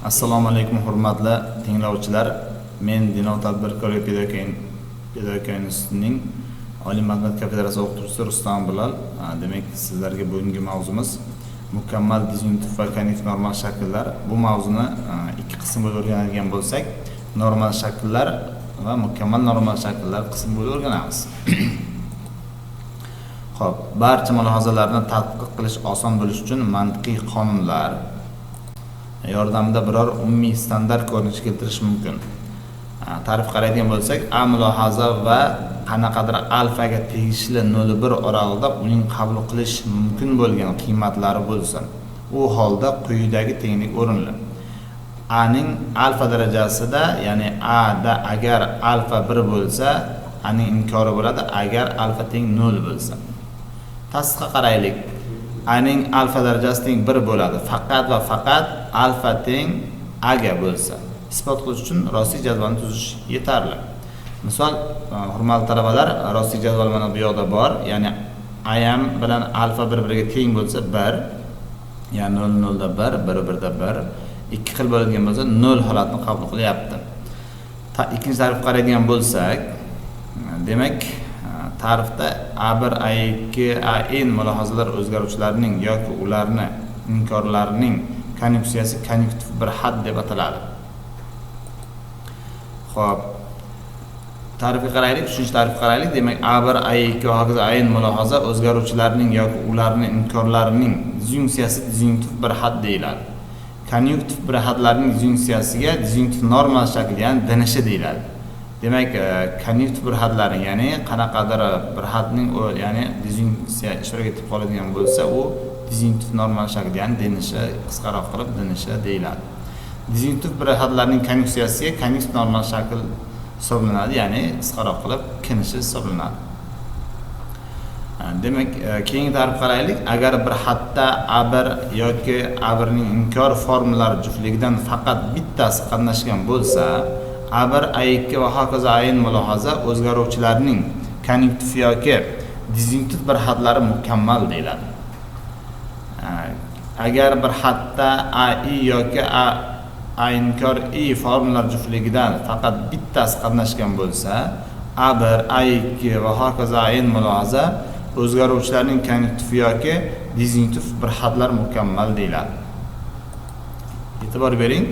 Assalomu alaykum hurmatli tinglovchilar. Men Dinov tadbirkor pedagogika institutining Oliy madaniyat kafedrasi o'qituvchisi Rustam Bilal. Demak, sizlarga bugungi mavzumiz mukammal disyunktiv va konnektiv normal shakllar. Bu mavzuni ikki qism bo'lib o'rganadigan bo'lsak, normal shakllar va mukammal normal shakllar qismi bo'lib o'rganamiz. Xo'p, barcha mulohazalarni tadqiq qilish oson bo'lishi uchun mantiqiy qonunlar yordamida biror umumiy standart ko'rinish keltirish mumkin. Ta'rif qaraydigan bo'lsak, a mulohaza va qanaqadir alfaga tegishli 0,1 oralig'ida uning qabul qilish mumkin bo'lgan qiymatlari bo'lsa, u holda quyidagi tenglik o'rinli. A ning alfa darajasida, ya'ni a da agar alfa 1 bo'lsa, a ning inkori bo'ladi agar alfa teng 0 bo'lsa. Tasdiqqa qaraylik. A ning alfa darajasi teng 1 bo'ladi. Faqat va faqat alfa teng a ga bo'lsa. Isbot qilish uchun rostlik jadvalini tuzish yetarli. Misol, hurmatli talabalar, rostlik jadval mana bu yoqda bor. Ya'ni am bilan alfa 1 ga teng bo'lsa 1, ya'ni 0 da 1, 1 da 1, ikki xil bo'ladigan bo'lsa 0 holatni qabul qilyapti. Ikkinchi tarif qaraydigan bo'lsak, demak, ta'rifda A1, A2, AN mulohazalar o'zgaruvchilarining yoki ularni inkorlarining konjunksiyasi konjunktiv bir had deb ataladi. Xo'p, ta'rifga qaraylik, uchinchi ta'rifga qaraylik. Demak, A1, A2 va hokazo AN mulohaza o'zgaruvchilarining yoki ularning inkorlarining disyunksiyasi disyunktiv bir had deyiladi. Konjunktiv bir hadlarning disyunksiyasiga disyunktiv normal shakl, ya'ni DNS deyiladi. Demak, konjunktiv bir hadlari, ya'ni qanaqadir bir hadning ya'ni disyunksiya ishtirok etib qoladigan bo'lsa, u disyunktiv normal shakl, ya'ni DNS qisqaroq qilib DNS deyiladi. Disyunktiv bir hadlarning konjunksiyasiga konjunktiv normal shakl hisoblanadi, ya'ni qisqaroq qilib KNS hisoblanadi. Demak, keyingi ta'rif qaraylik. Agar bir hadda A1 yoki A1 ning inkor formulalari juftligidan faqat bittasi qatnashgan bo'lsa, A1, A2 va hokazo AN mulohaza o'zgaruvchilarining konjunktiv yoki disyunktiv bir hadlari mukammal deyiladi. Agar bir hadda AI yoki A inkor I formulalar juftligidan faqat bittasi qatnashgan bo'lsa, A1, A2 va hokazo AN mulohaza o'zgaruvchilarining konjunktiv yoki disyunktiv bir hadlar mukammal deyiladi. E'tibor bering.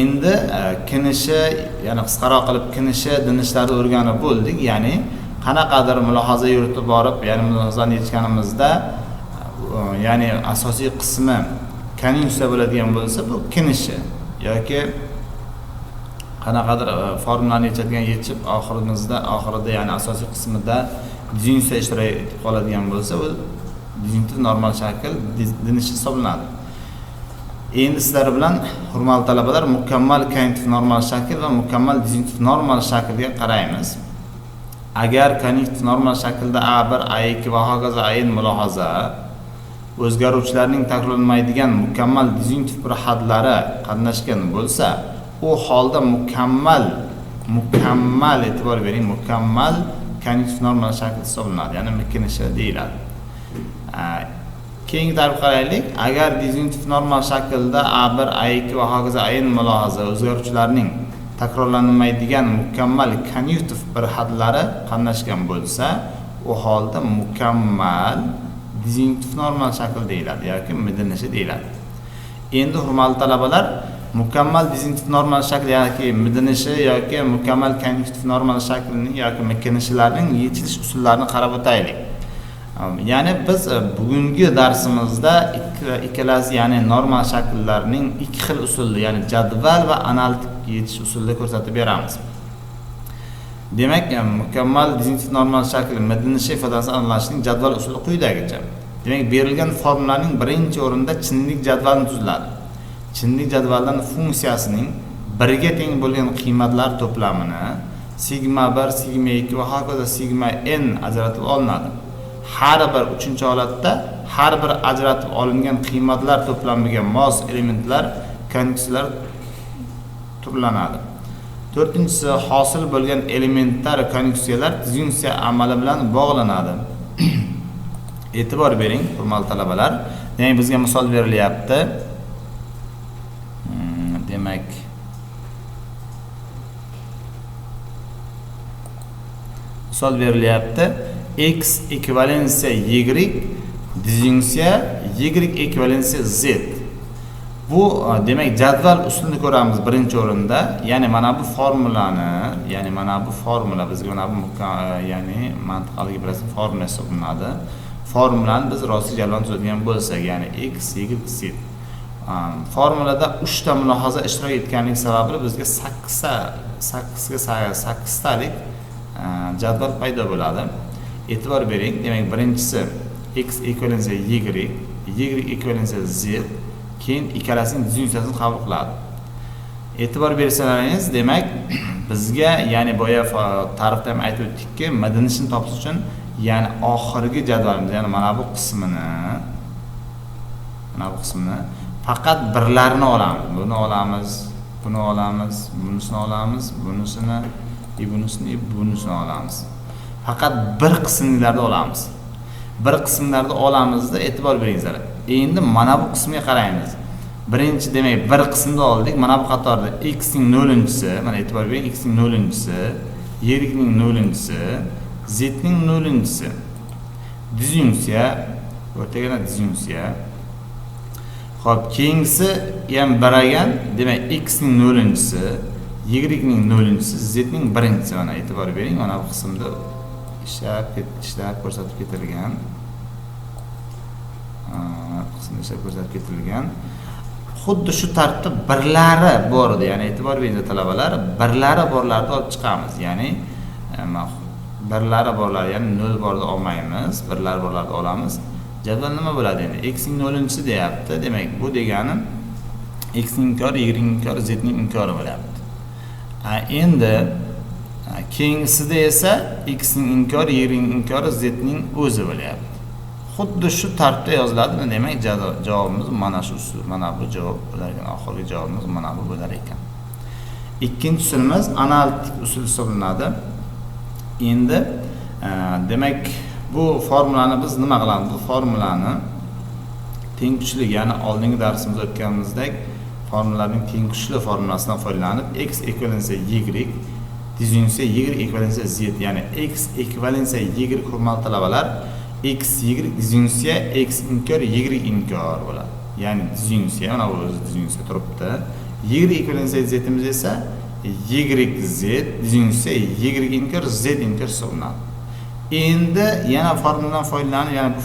Endi KNS, ya'ni qisqaroq qilib KNS DNSlarni o'rganib bo'ldik. Ya'ni qanaqadir mulohaza yuritib borib, ya'ni mulohazani yechganimizda, ya'ni asosiy qismi konjunksiya bo'ladigan bo'lsa, bu KNS yoki qanaqadir formulani yechib oxirida ya'ni asosiy qismida disyunksiya ishtirok etib qoladigan bo'lsa, u disyunktiv normal shakl DNS hisoblanadi. Endi sizlar bilan hurmatli talabalar mukammal konjunktiv normal shakl va mukammal disyunktiv normal shaklga qaraymiz. Agar konjunktiv normal shaklda A1, A2 va hokazo AN mulohaza o'zgaruvchilarning takrorlanmaydigan mukammal disyunktiv bir hadlari qatnashgan bo'lsa, u holda mukammal e'tibor bering, mukammal konjunktiv normal shakl hisoblanadi, ya'ni KNS deyiladi. Keyingi ta'rif qaraylik. Agar disyunktiv normal shaklda A1, A2 va hokazo AN mulohaza o'zgaruvchilarining takrorlanmaydigan mukammal konjunktiv bir hadlari qatnashgan bo'lsa, u holda mukammal disyunktiv normal shakl deyiladi yoki MDNS deyiladi. Endi hurmatli talabalar, mukammal disyunktiv normal shakl yoki MDNS yoki mukammal konjunktiv normal shaklning yoki MKNSlarning yechilish usullarini qarab o'taylik. Ya'ni biz bugungi darsimizda ikkalasi, ya'ni normal shakllarning ikki xil usulli, ya'ni jadval va analitik yechish usulida ko'rsatib beramiz. Demak, mukammal disyunktiv normal shakl MDNS ifodasini aniqlashning jadval usuli quyidagicha. Demak, berilgan formulaning birinchi o'rinda chinlik jadvali tuziladi. Chinlik jadvaldan funksiyasining 1 ga teng bo'lgan qiymatlar to'plamini sigma 1, sigma 2 va hokazo sigma n ajratib olinadi. Har bir uchinchi holatda har bir ajratib olingan qiymatlar to'plamiga mos elementlar konjunksiyalar turlanadi. To'rtinchisi, hosil bo'lgan elementlar konjunksiyalar disyunksiya amali bilan bog'lanadi. E'tibor bering, hurmatli talabalar. Ya'ni bizga misol berilyapti. Misol berilyapti. X ekvivalensiya y, disjunksiya y ekvivalensiya z. Bu demak jadval usulini ko'ramiz birinchi o'rinda. Ya'ni mana bu formulani, bizga mana bu ya'ni mantiq algebrasi formula hisoblanadi. Formulani biz rossiy jadvalni tuzadigan bo'lsak, ya'ni x, y, z. Formulada 3 ta mulohaza ishtirok etganligi sababli bizga 8 talik jadval paydo bo'ladi. E'tibor bering. Demak, birinchisi x ekvivalensiya y ekvivalensiya z, keyin ikkalasining disjunksiyasini qabul qiladi. E'tibor bersalaringiz, demak, bizga ya'ni boya ta'rifda ham aytib o'tdikki, madaniyatni topish uchun ya'ni oxirgi jadvalimiz, ya'ni mana bu qismini faqat birlarini olamiz. Buni olamiz, bunisini olamiz, bunisini olamiz. Faqat bir qismlarda olamiz. Bir qismlarda olamizda e'tibor beringizlar. Endi mana bu qismga qaraymiz. Birinchi demak bir qismda oldik. Mana bu qatorda x ning 0-chisi, mana e'tibor bering, x ning 0-chisi, y ning 0-chisi, z ning 0-chisi. Disjunksiya, o'rtagina disjunksiya. Xo'p, keyingisi ham baragan, demak x ning 0-chisi, y ning 0-chisi, z ning 1-chisi. Mana e'tibor bering, mana bu qismda ishlab ko'rsatib ketilgan. Xuddi shu tartibda birlari bor edi. Ya'ni e'tibor bering talabalar, birlari borlarni olib chiqamiz. Ya'ni birlari borlar, ya'ni 0 borda olmaymiz, birlari borlarda olamiz. Jadval nima bo'ladi endi? X ning 0-chisi deyapti. Demak, bu degani x ning inkori, y ning inkori, z ning inkori bo'lyapti. Endi keyingisida esa x ning inkori, y ning inkori, z ning o'zi bo'lyapti. Xuddi shu tartibda yoziladi. Demak, javobimiz mana shu usul, mana bu javob bo'lar ekan. Oxirgi javobimiz mana bu bo'lar ekan. Ikkinchi usulimiz analitik usul hisoblanadi. Endi demak, bu formulani biz nima qilamiz? Bu formulani tengkuchli, ya'ni oldingi darsimizda o'tganimizdek formulaning tengkuchli formulasidan foydalanib x ekvivalensiya y, disjunksiya y ekvivalensiya z, ya'ni x ekvivalensiya y, hurmatli talabalar, x y disjunksiya x inkor y inkor bo'ladi. Ya'ni disjunksiya, mana bu o'zi disjunksiya turibdi. Y ekvivalensiya zimiz esa y z, disjunksiya y inkor z inkor hisoblanadi. Endi yana formuladan foydalanib,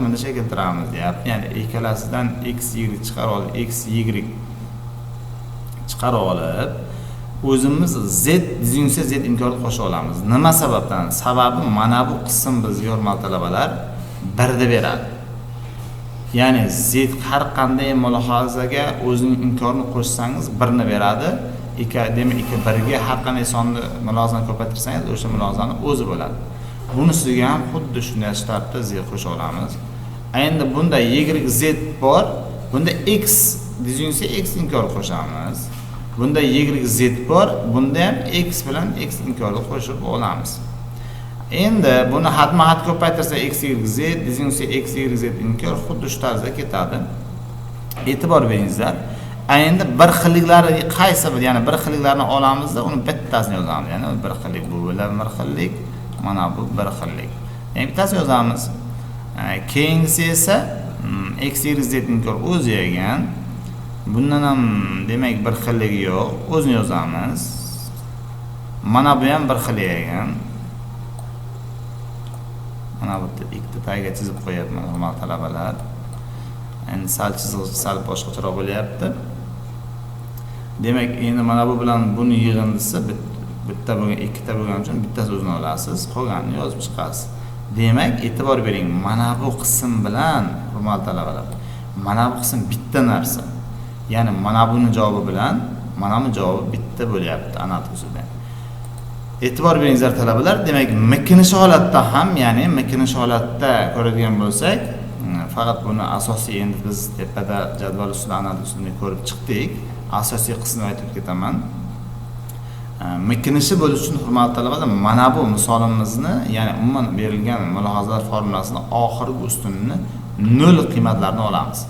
mana shunga keltiramiz deyapti. Ya'ni ikkalasidan x y chiqarib olib, x y chiqarib olib, o'zimiz z disjunksiya z inkorni qo'shib olamiz. Nima sababdan? Sababi mana bu qism bizga hurmatli talabalar 1 deb beradi. Ya'ni z har qanday mulohazaga o'zining inkorini qo'shsangiz 1 ni beradi. Demak, 1 ga har qanday sonni mulozani ko'paytirsangiz, o'sha mulozani o'zi bo'ladi. Bunisiga ham xuddi shunday tartibda z qo'shib olamiz. Endi bunda y z bor, bunda x disjunksiya x inkor qo'shamiz. Bunda y z bor, bunda ham x bilan x inkorni qo'shib olamiz. Endi buni xatma-xat ko'paytirsa x y z, disjunksiya x y z inkor xuddi shu tarzda ketadi. E'tibor beringizlar. Endi bir xilliklari qaysi bir, ya'ni bir xilliklarni olamizda uni bittasini yozamiz. Ya'ni bir xillik bu bilan bir xillik, mana bu bir xillik. Ya'ni bittasini yozamiz. Keyingisi esa x y z inkor o'zi ekan. Bundan ham demak bir xilligi yo'q, o'zini yozamiz. Mana bu ham bir xillik ekan. Mana bu ikkita tagiga chizib qo'yapman, hurmatli talabalar. Endi sal boshqacharoq bo'lyapti. Demak, endi mana bu bilan buni yig'indisi bitta bo'lgan, ikkita bo'lgani uchun bittasi o'zini olasiz, qolganini yozib chiqasiz. Demak, e'tibor bering, mana bu qism bilan hurmatli talabalar, mana bu qism bitta narsa. Ya'ni mana buni javobi bilan mana bu javobi bitta bo'lyapti analitik usulda. E'tibor beringizlar talabalar, demak, mikinish holatda ham, ya'ni mikinish holatda ko'radigan bo'lsak, faqat buni asosiy, endi biz tepada jadval ustida analitik usulni ko'rib chiqdik. Asosiy qismini aytib ketaman. Mikinishi bo'lish uchun hurmatli talabalar, mana bu misolimizni, ya'ni umuman berilgan mulohazalar formulasini oxirgi ustunini 0 qiymatlarini olamiz.